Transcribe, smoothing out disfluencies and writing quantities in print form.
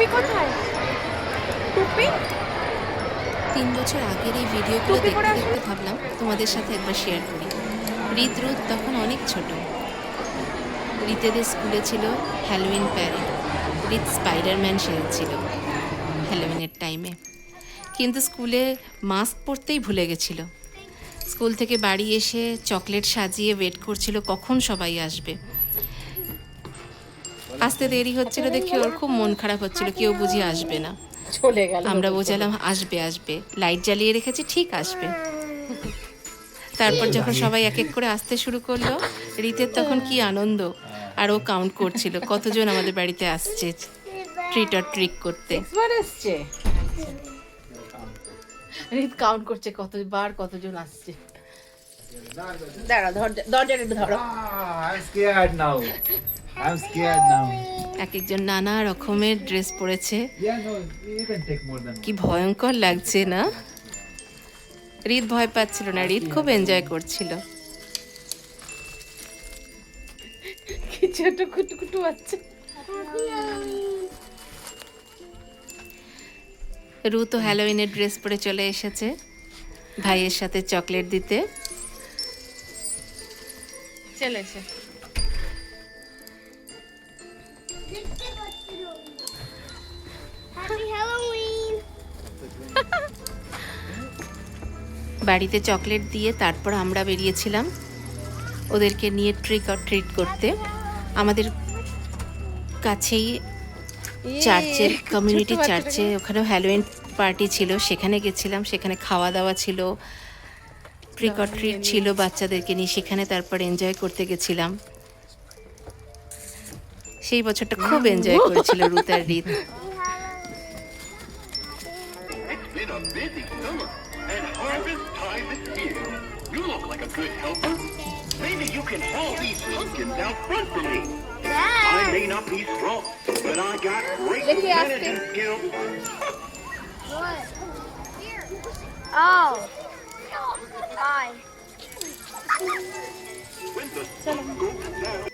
টুপি কোথায়? টুপি 3 বছর আগের এই ভিডিওগুলো টুপি পরে দেখতে আসো। দেখতে ভাবলাম তোমাদের সাথে একবার শেয়ার করি। রুথ তখন অনেক ছোট। রিতেদের স্কুলে ছিল হ্যালোউইন প্যারেড। রিত স্পাইডারম্যান সেজেছিল হ্যালোউইনের টাইমে, কিন্তু স্কুলে মাস্ক পরতেই ভুলে গেছিল। স্কুল থেকে বাড়ি এসে চকলেট সাজিয়ে ওয়েট করছিল কখন সবাই আসবে। আসতে দেরি হচ্ছিল দেখে ওর খুব মন খারাপ হচ্ছিল, কেউ বুঝি আসবে না। চলে গেল। আমরা বোঝালাম আসবে আসবে, লাইট জ্বালিয়ে রেখেছি, ঠিক আসবে। তারপর যখন সবাই এক এক করে আসতে শুরু করলো, রিতের তখন কি আনন্দ! আর ও কাউন্ট করছিল কতজন আমাদের বাড়িতে আসছে ট্রিট অর ট্রিক করতে। একবার এসছে। রিত কাউন্ট করছে কতবার কতজন আসছে। দাঁড়া, দরজাটা একটু ধরো। I'm scared now. I'm scared now. এক একজন নানা রকমের ড্রেস পরেছে। Yeah, no, you can take more than কি ভয়ঙ্কর লাগছে না? রিত ভয় পাচ্ছিল না, রিত খুব এনজয় করছিল। কি ছোট কুটুকুটু আছে। রুথও হ্যালোউইনের ড্রেস পরে চলে এসেছে ভাইয়ের সাথে চকলেট দিতে। চলে এসে Happy Halloween! বাড়িতে চকলেট দিয়ে তারপর আমরা বেরিয়েছিলাম ওদেরকে নিয়ে ট্রিক অর ট্রিট করতে। আমাদের কাছেই চার্চের কমিউনিটি চার্চে ওখানেও হ্যালোউইন পার্টি ছিল, সেখানে গেছিলাম। সেখানে খাওয়া দাওয়া ছিল, ট্রিক অর ট্রিট ছিল বাচ্চাদেরকে নিয়ে, সেখানে তারপর এনজয় করতে গেছিলাম। সেই বছরটা খুব এনজয় করেছিল রুথ আর Rit. It's been a busy summer, and harvest time is here. You look like a good helper. Maybe you can haul these pumpkins out front for me. I may not be strong, but I got great managing skills. What? Oh. Hi. When the sun goes down,